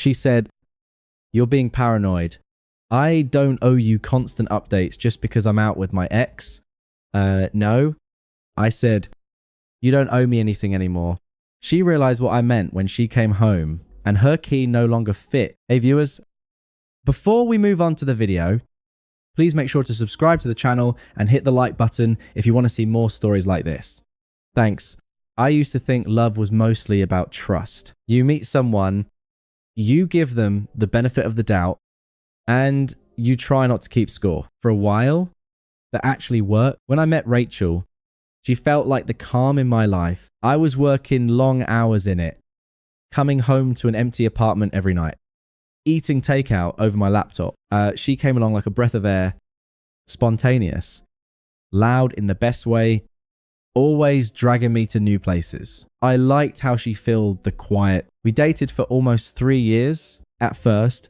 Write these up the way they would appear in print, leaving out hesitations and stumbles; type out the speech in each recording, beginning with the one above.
She said, "You're being paranoid. I don't owe you constant updates just because I'm out with my ex." No. I said, "You don't owe me anything anymore." She realized what I meant when she came home and her key no longer fit. Hey viewers, before we move on to the video, please make sure to subscribe to the channel and hit the like button if you want to see more stories like this. Thanks. I used to think love was mostly about trust. You meet someone, you give them the benefit of the doubt, and you try not to keep score. For a while, that actually worked. When I met Rachel, she felt like the calm in my life. I was working long hours in it, coming home to an empty apartment every night, eating takeout over my laptop. She came along like a breath of air, spontaneous, loud in the best way, always dragging me to new places. I liked how she filled the quiet. We dated for almost 3 years. At first,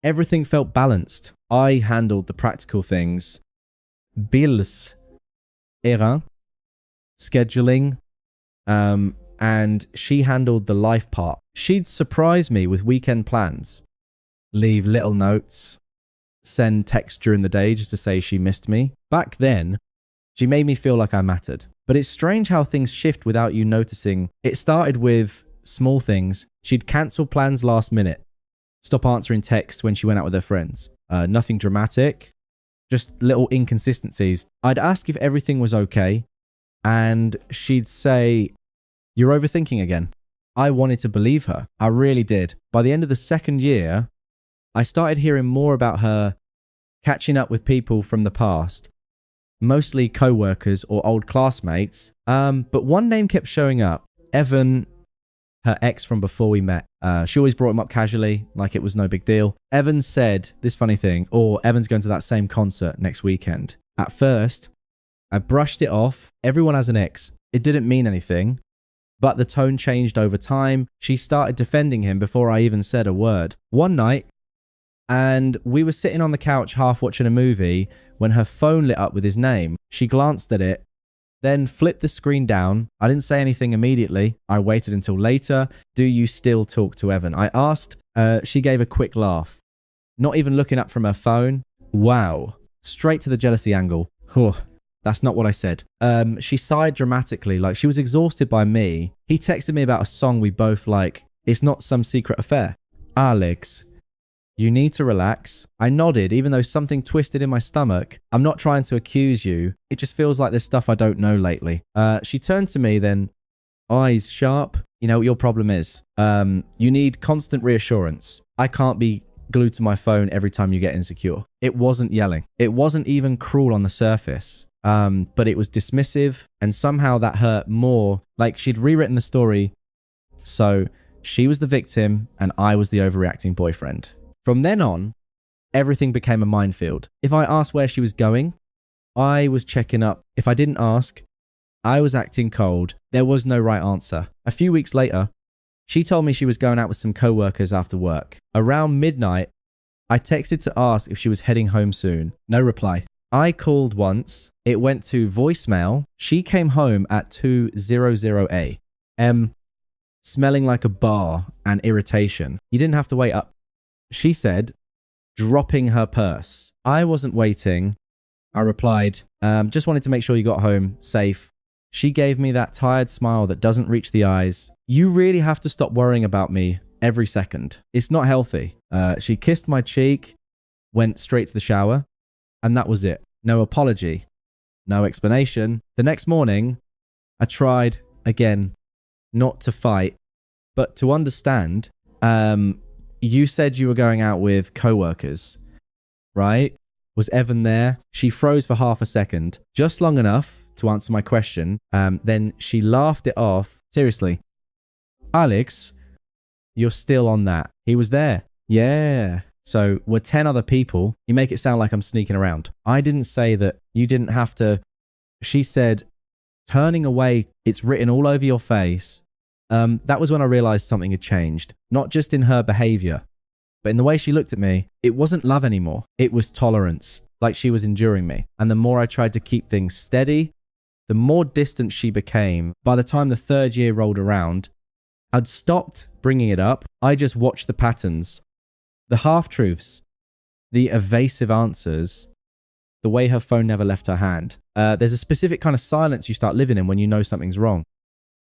everything felt balanced. I handled the practical things. Bills, errands, scheduling, and she handled the life part. She'd surprise me with weekend plans, leave little notes, send texts during the day just to say she missed me. Back then, she made me feel like I mattered. But it's strange how things shift without you noticing. It started with small things. She'd cancel plans last minute, stop answering texts when she went out with her friends. Nothing dramatic, just little inconsistencies. I'd ask if everything was okay, and she'd say, "You're overthinking again." I wanted to believe her. I really did. By the end of the second year, I started hearing more about her catching up with people from the past, mostly co-workers or old classmates. But one name kept showing up. Evan, her ex from before we met. She always brought him up casually, like it was no big deal. Evan said this funny thing, Evan's going to that same concert next weekend. At first, I brushed it off. Everyone has an ex. It didn't mean anything. But the tone changed over time. She started defending him before I even said a word. One night, and we were sitting on the couch half watching a movie when her phone lit up with his name. She glanced at it, then flipped the screen down. I didn't say anything immediately. I waited until later. "Do you still talk to Evan?" I asked. She gave a quick laugh, not even looking up from her phone. Wow. Straight to the jealousy angle. That's not what I said. She sighed dramatically, like she was exhausted by me. He texted me about a song we both like. It's not some secret affair. "Alex, you need to relax." I nodded, even though something twisted in my stomach. "I'm not trying to accuse you. It just feels like there's stuff I don't know lately." She turned to me then, eyes sharp. "You know what your problem is? You need constant reassurance. I can't be glued to my phone every time you get insecure." It wasn't yelling. It wasn't even cruel on the surface. But it was dismissive, and somehow that hurt more. Like she'd rewritten the story. So she was the victim, and I was the overreacting boyfriend. From then on, everything became a minefield. If I asked where she was going, I was checking up. If I didn't ask, I was acting cold. There was no right answer. A few weeks later, she told me she was going out with some co-workers after work. Around midnight, I texted to ask if she was heading home soon. No reply. I called once. It went to voicemail. She came home at 2:00 a.m. Smelling like a bar and irritation. You didn't have to wait up. She said, dropping her purse. I wasn't waiting. I replied, "Just wanted to make sure you got home safe." She gave me that tired smile that doesn't reach the eyes. "You really have to stop worrying about me every second. It's not healthy." She kissed my cheek, went straight to the shower, and that was it. No apology, no explanation. The next morning, I tried again not to fight, but to understand. You said you were going out with co-workers, right? Was Evan there? She froze for half a second, just long enough to answer my question. Then she laughed it off. "Seriously, Alex, you're still on that. He was there." "Yeah. So we're 10 other people. You make it sound like I'm sneaking around." I didn't say that. You didn't have to. She said, "Turning away, it's written all over your face." That was when I realized something had changed. Not just in her behavior, but in the way she looked at me. It wasn't love anymore. It was tolerance, like she was enduring me. And the more I tried to keep things steady, the more distant she became. By the time the third year rolled around, I'd stopped bringing it up. I just watched the patterns, the half-truths, the evasive answers, the way her phone never left her hand. There's a specific kind of silence you start living in when you know something's wrong,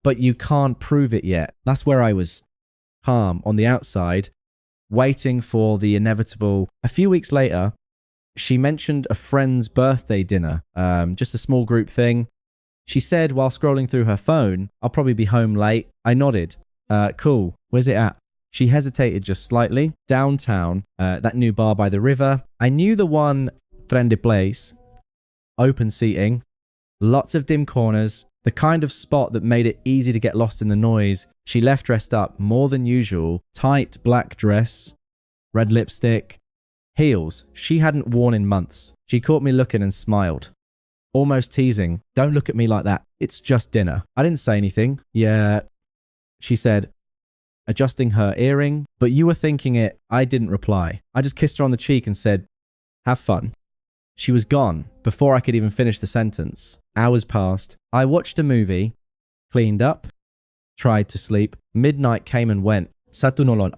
but you can't prove it yet. That's where I was calm on the outside, waiting for the inevitable. A few weeks later, she mentioned a friend's birthday dinner, just a small group thing. She said while scrolling through her phone, "I'll probably be home late." I nodded. Cool. Where's it at? She hesitated just slightly. Downtown, that new bar by the river. I knew the one, Friendly Place. Open seating. Lots of dim corners. The kind of spot that made it easy to get lost in the noise. She left dressed up more than usual. Tight black dress. Red lipstick. Heels she hadn't worn in months. She caught me looking and smiled. Almost teasing. "Don't look at me like that. It's just dinner." I didn't say anything. "Yeah," she said, adjusting her earring. "But you were thinking it." I didn't reply. I just kissed her on the cheek and said, "Have fun." She was gone before I could even finish the sentence. Hours passed. I watched a movie, cleaned up, tried to sleep. Midnight came and went. 1:00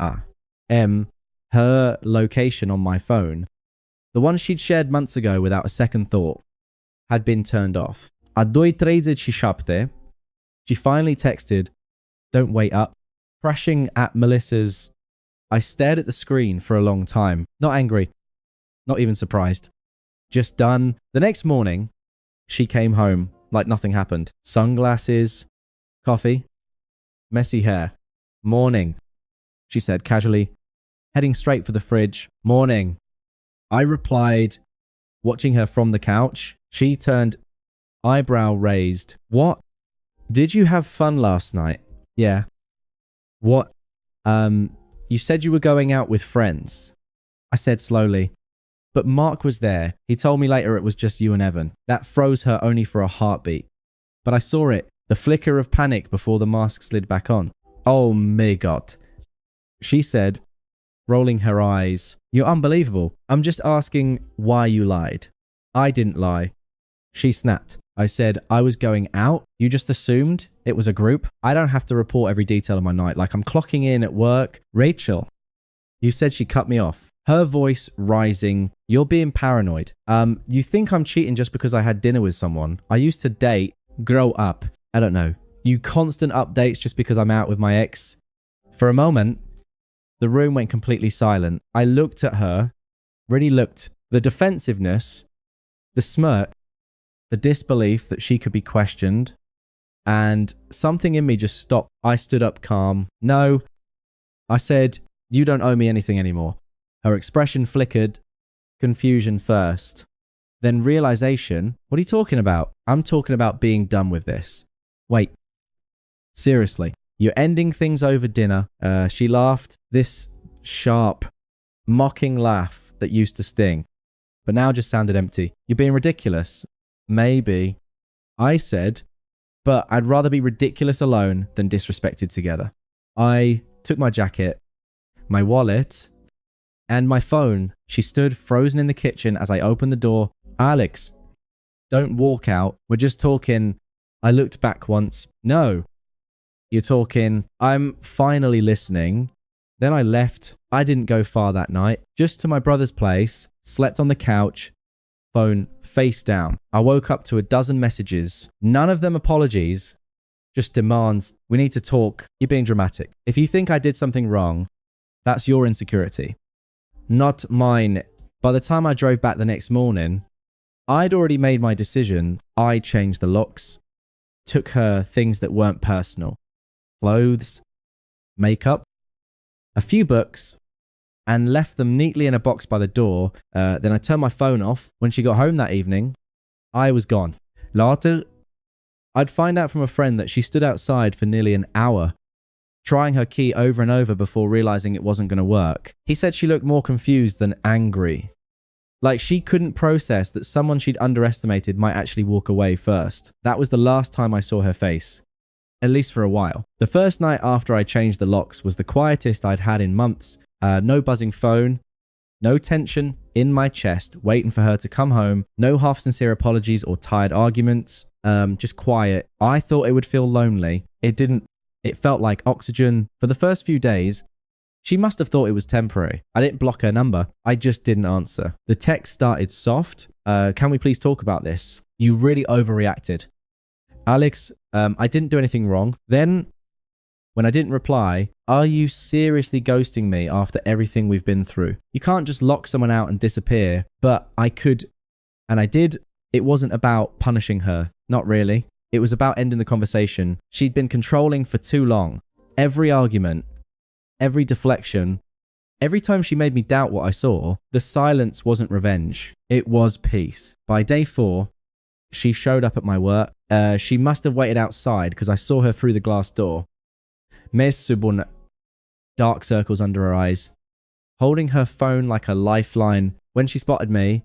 a.m. Her location on my phone, the one she'd shared months ago without a second thought, had been turned off. At 2:37, she finally texted, "Don't wait up." Crashing at Melissa's, I stared at the screen for a long time. Not angry, not even surprised. Just done. The next morning, she came home like nothing happened. Sunglasses, coffee, messy hair. "Morning," she said casually, heading straight for the fridge. "Morning." I replied, watching her from the couch. She turned, eyebrow raised. "What? Did you have fun last night?" "Yeah." "What? You said you were going out with friends." I said slowly. "But Mark was there. He told me later it was just you and Evan." That froze her only for a heartbeat. But I saw it, the flicker of panic before the mask slid back on. "Oh my God," she said, rolling her eyes. "You're unbelievable. I'm just asking why you lied." I didn't lie. She snapped. I said, "I was going out. You just assumed it was a group. I don't have to report every detail of my night. Like I'm clocking in at work." "Rachel," you said. She cut me off. Her voice rising. "You're being paranoid. You think I'm cheating just because I had dinner with someone. I used to date. Grow up. I don't know. You constant updates just because I'm out with my ex." For a moment, the room went completely silent. I looked at her, really looked. The defensiveness, the smirk, the disbelief that she could be questioned, and something in me just stopped. I stood up calm. "No," I said, "you don't owe me anything anymore." Her expression flickered, confusion first, then realization. "What are you talking about?" "I'm talking about being done with this." "Wait, seriously, you're ending things over dinner?" She laughed, this sharp, mocking laugh that used to sting, but now just sounded empty. "You're being ridiculous." "Maybe," I said, "but I'd rather be ridiculous alone than disrespected together." I took my jacket, my wallet, and my phone. She stood frozen in the kitchen as I opened the door. "Alex, don't walk out. We're just talking." I looked back once. "No, you're talking." "I'm finally listening." Then I left. I didn't go far that night. Just to my brother's place. Slept on the couch. Phone face down. I woke up to a dozen messages. None of them apologies. Just demands. "We need to talk. You're being dramatic. If you think I did something wrong, that's your insecurity, not mine." By the time I drove back the next morning, I'd already made my decision. I changed the locks, took her things that weren't personal, clothes, makeup, a few books, and left them neatly in a box by the door. Then I turned my phone off. When she got home that evening, I was gone. Later, I'd find out from a friend that she stood outside for nearly an hour, trying her key over and over before realizing it wasn't going to work. He said she looked more confused than angry. Like she couldn't process that someone she'd underestimated might actually walk away first. That was the last time I saw her face, at least for a while. The first night after I changed the locks was the quietest I'd had in months. No buzzing phone, no tension in my chest, waiting for her to come home. No half-sincere apologies or tired arguments. Just quiet. I thought it would feel lonely. It didn't. It felt like oxygen. For the first few days, she must have thought it was temporary. I didn't block her number. I just didn't answer. The text started soft. Can we please talk about this? You really overreacted. Alex, I didn't do anything wrong. Then, when I didn't reply, are you seriously ghosting me after everything we've been through? You can't just lock someone out and disappear, but I could, and I did. It wasn't about punishing her. Not really. It was about ending the conversation. She'd been controlling for too long. Every argument, every deflection, every time she made me doubt what I saw, the silence wasn't revenge. It was peace. By day 4, she showed up at my work. She must have waited outside because I saw her through the glass door. Mes subun, dark circles under her eyes, holding her phone like a lifeline. When she spotted me,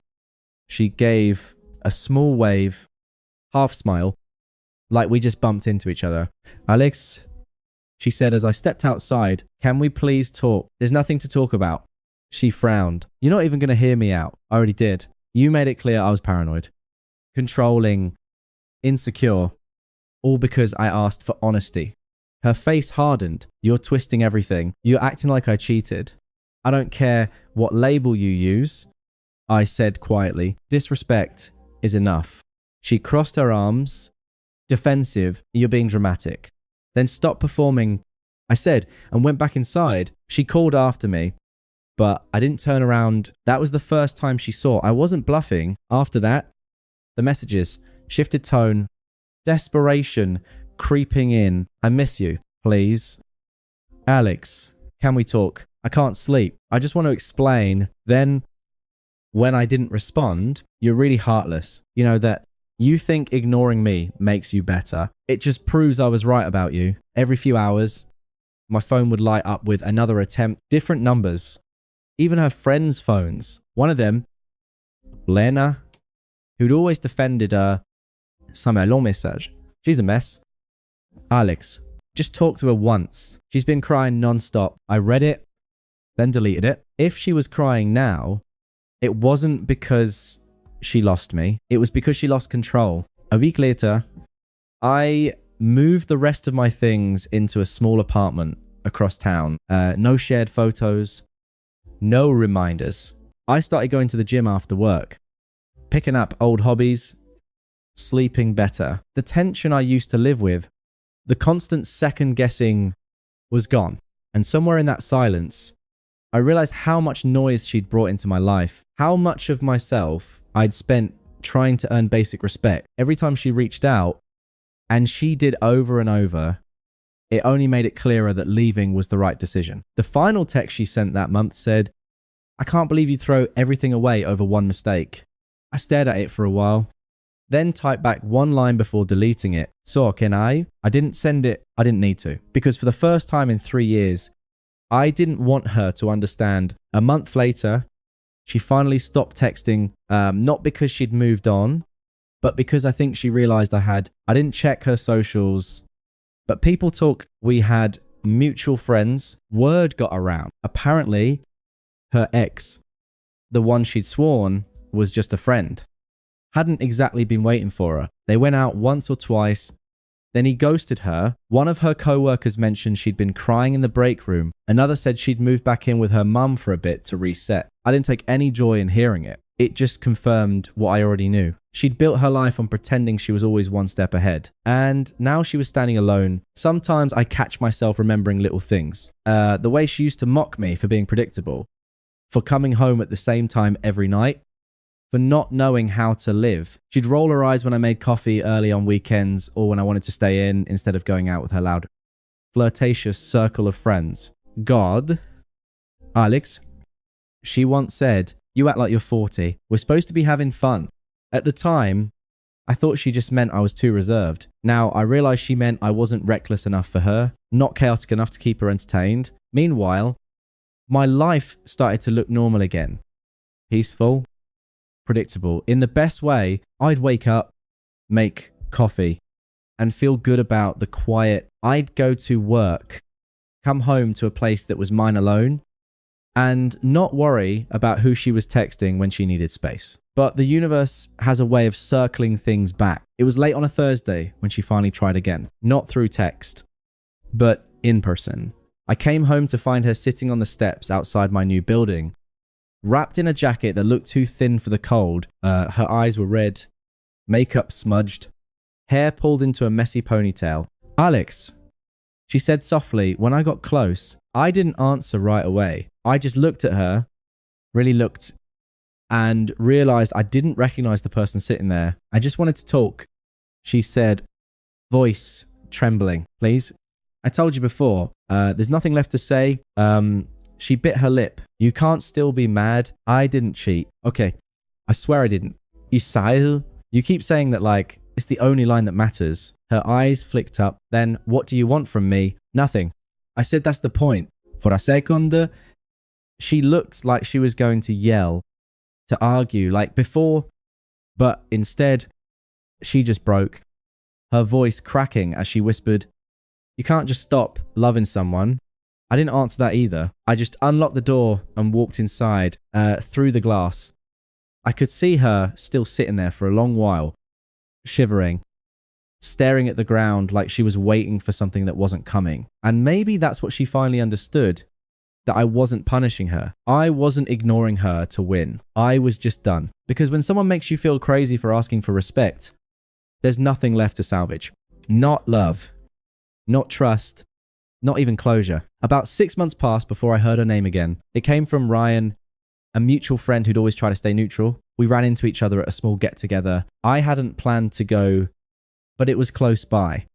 she gave a small wave, half smile, like we just bumped into each other. Alex, she said as I stepped outside, can we please talk? There's nothing to talk about. She frowned. You're not even going to hear me out. I already did. You made it clear I was paranoid, controlling, insecure, all because I asked for honesty. Her face hardened. You're twisting everything. You're acting like I cheated. I don't care what label you use, I said quietly. Disrespect is enough. She crossed her arms, defensive. You're being dramatic. Then stop performing, I said, and went back inside. She called after me, but I didn't turn around. That was the first time she saw. I wasn't bluffing. After that, the messages, shifted tone, desperation creeping in. I miss you, please. Alex, can we talk? I can't sleep. I just want to explain. Then, when I didn't respond, you're really heartless. You know that you think ignoring me makes you better. It just proves I was right about you. Every few hours, my phone would light up with another attempt, different numbers, even her friends' phones. One of them, Lena, who'd always defended her, sent me a long message. She's a mess. Alex, just talk to her once. She's been crying non-stop. I read it, then deleted it. If she was crying now, it wasn't because she lost me. It was because she lost control. A week later, I moved the rest of my things into a small apartment across town. No shared photos, no reminders. I started going to the gym after work, picking up old hobbies, sleeping better. The tension I used to live with, the constant second guessing was gone. And somewhere in that silence, I realized how much noise she'd brought into my life, how much of myself I'd spent trying to earn basic respect. Every time she reached out, and she did over and over, it only made it clearer that leaving was the right decision. The final text she sent that month said, I can't believe you throw everything away over one mistake. I stared at it for a while, then typed back one line before deleting it. So can I didn't send it. I didn't need to, because for the first time in 3 years, I didn't want her to understand. A month later, she finally stopped texting, not because she'd moved on, but because I think she realized I didn't check her socials. But people talk, we had mutual friends. Word got around. Apparently, her ex, the one she'd sworn was just a friend, hadn't exactly been waiting for her. They went out once or twice. Then he ghosted her. One of her co-workers mentioned she'd been crying in the break room. Another said she'd moved back in with her mum for a bit to reset. I didn't take any joy in hearing it. It just confirmed what I already knew. She'd built her life on pretending she was always one step ahead. And now she was standing alone. Sometimes I catch myself remembering little things. The way she used to mock me for being predictable, for coming home at the same time every night, for not knowing how to live. She'd roll her eyes when I made coffee early on weekends or when I wanted to stay in instead of going out with her loud, flirtatious circle of friends. God, Alex, she once said, you act like you're 40. We're supposed to be having fun. At the time, I thought she just meant I was too reserved. Now, I realize she meant I wasn't reckless enough for her, not chaotic enough to keep her entertained. Meanwhile, my life started to look normal again. Peaceful, predictable. In the best way, I'd wake up, make coffee, and feel good about the quiet. I'd go to work, come home to a place that was mine alone, and not worry about who she was texting when she needed space. But the universe has a way of circling things back. It was late on a Thursday when she finally tried again. Not through text, but in person. I came home to find her sitting on the steps outside my new building, wrapped in a jacket that looked too thin for the cold. Her eyes were red, makeup smudged, hair pulled into a messy ponytail. "Alex," she said softly when I got close. I didn't answer right away. I just looked at her, really looked, and realized I didn't recognize the person sitting there. I just wanted to talk. She said, voice trembling, "Please." I told you before, there's nothing left to say. She bit her lip. "You can't still be mad. I didn't cheat." "Okay, I swear I didn't." "Isail, you keep saying that like it's the only line that matters." Her eyes flicked up. "Then what do you want from me?" "Nothing." I said, "That's the point." For a second, she looked like she was going to yell, to argue like before, but instead, she just broke, her voice cracking as she whispered, "You can't just stop loving someone." I didn't answer that either. I just unlocked the door and walked inside, through the glass. I could see her still sitting there for a long while, shivering, staring at the ground like she was waiting for something that wasn't coming. And maybe that's what she finally understood, that I wasn't punishing her. I wasn't ignoring her to win. I was just done. Because when someone makes you feel crazy for asking for respect, there's nothing left to salvage. Not love, not trust, not even closure. About 6 months passed before I heard her name again. It came from Ryan, a mutual friend who'd always try to stay neutral. We ran into each other at a small get-together. I hadn't planned to go, but it was close by.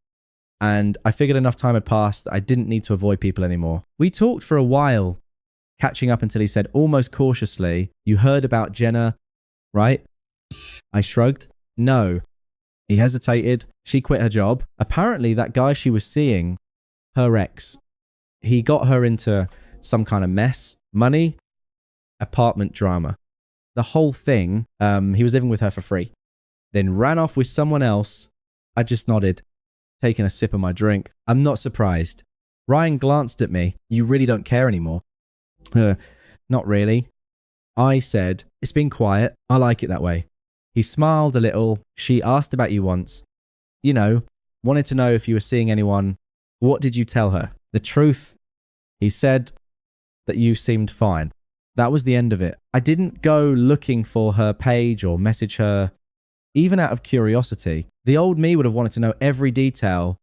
And I figured enough time had passed that I didn't need to avoid people anymore. We talked for a while, catching up until he said almost cautiously, "You heard about Jenna, right?" I shrugged. "No." He hesitated. "She quit her job. Apparently that guy she was seeing, her ex, he got her into some kind of mess. Money, apartment drama. The whole thing, he was living with her for free. Then ran off with someone else." I just nodded, taking a sip of my drink. "I'm not surprised." Ryan glanced at me. "You really don't care anymore?" Not really." I said, "It's been quiet. I like it that way." He smiled a little. "She asked about you once. You know, wanted to know if you were seeing anyone. What did you tell her?" "The truth." He said, "that you seemed fine." That was the end of it. I didn't go looking for her page or message her, even out of curiosity. The old me would have wanted to know every detail,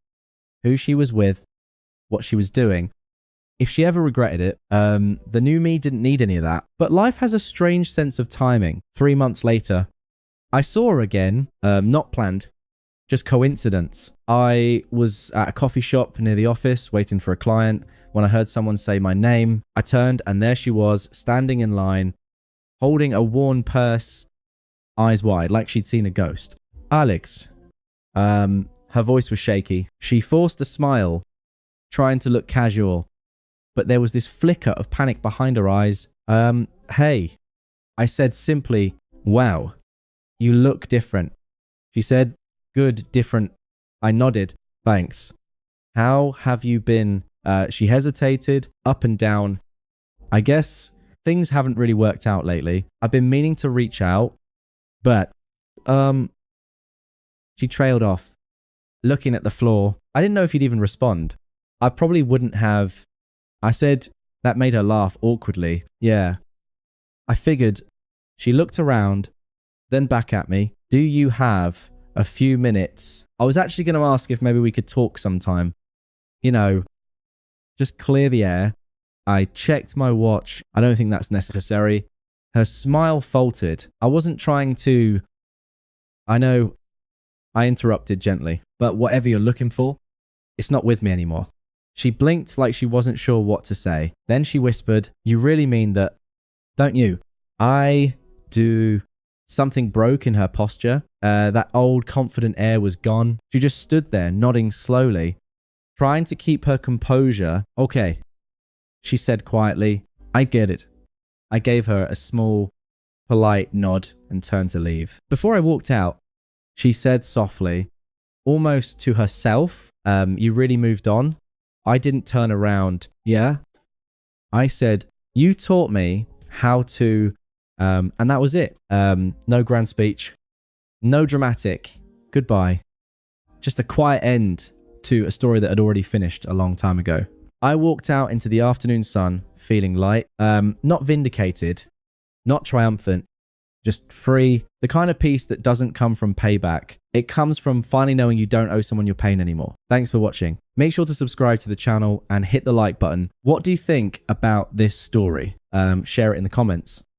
who she was with, what she was doing. If she ever regretted it, the new me didn't need any of that. But life has a strange sense of timing. 3 months later, I saw her again, not planned, just coincidence. I was at a coffee shop near the office waiting for a client when I heard someone say my name. I turned and there she was, standing in line, holding a worn purse, eyes wide, like she'd seen a ghost. "Alex." Her voice was shaky. She forced a smile, trying to look casual, but there was this flicker of panic behind her eyes. Hey." I said simply, "Wow, you look different." She said, "Good, different." I nodded. "Thanks. How have you been?" She hesitated, up and down. "I guess things haven't really worked out lately. I've been meaning to reach out, but, She trailed off, looking at the floor. I didn't know if he'd even respond. I probably wouldn't have. I said, that made her laugh awkwardly. "Yeah." I figured. She looked around, then back at me. "Do you have a few minutes?" I was actually going to ask if maybe we could talk sometime. You know, just clear the air. I checked my watch. I don't think that's necessary. Her smile faltered. I wasn't trying to. I know. I interrupted gently. "But whatever you're looking for, it's not with me anymore." She blinked like she wasn't sure what to say. Then she whispered, "You really mean that, don't you?" I do. Something broke in her posture. That old confident air was gone. She just stood there, nodding slowly, trying to keep her composure. "Okay," she said quietly. "I get it." I gave her a small, polite nod and turned to leave. Before I walked out, she said softly, almost to herself, "You really moved on?" I didn't turn around. "Yeah?" I said, "You taught me how to..." And that was it. No grand speech. No dramatic. Goodbye. Just a quiet end to a story that had already finished a long time ago. I walked out into the afternoon sun feeling light, not vindicated, not triumphant, just free. The kind of peace that doesn't come from payback. It comes from finally knowing you don't owe someone your pain anymore. Thanks for watching. Make sure to subscribe to the channel and hit the like button. What do you think about this story? Share it in the comments.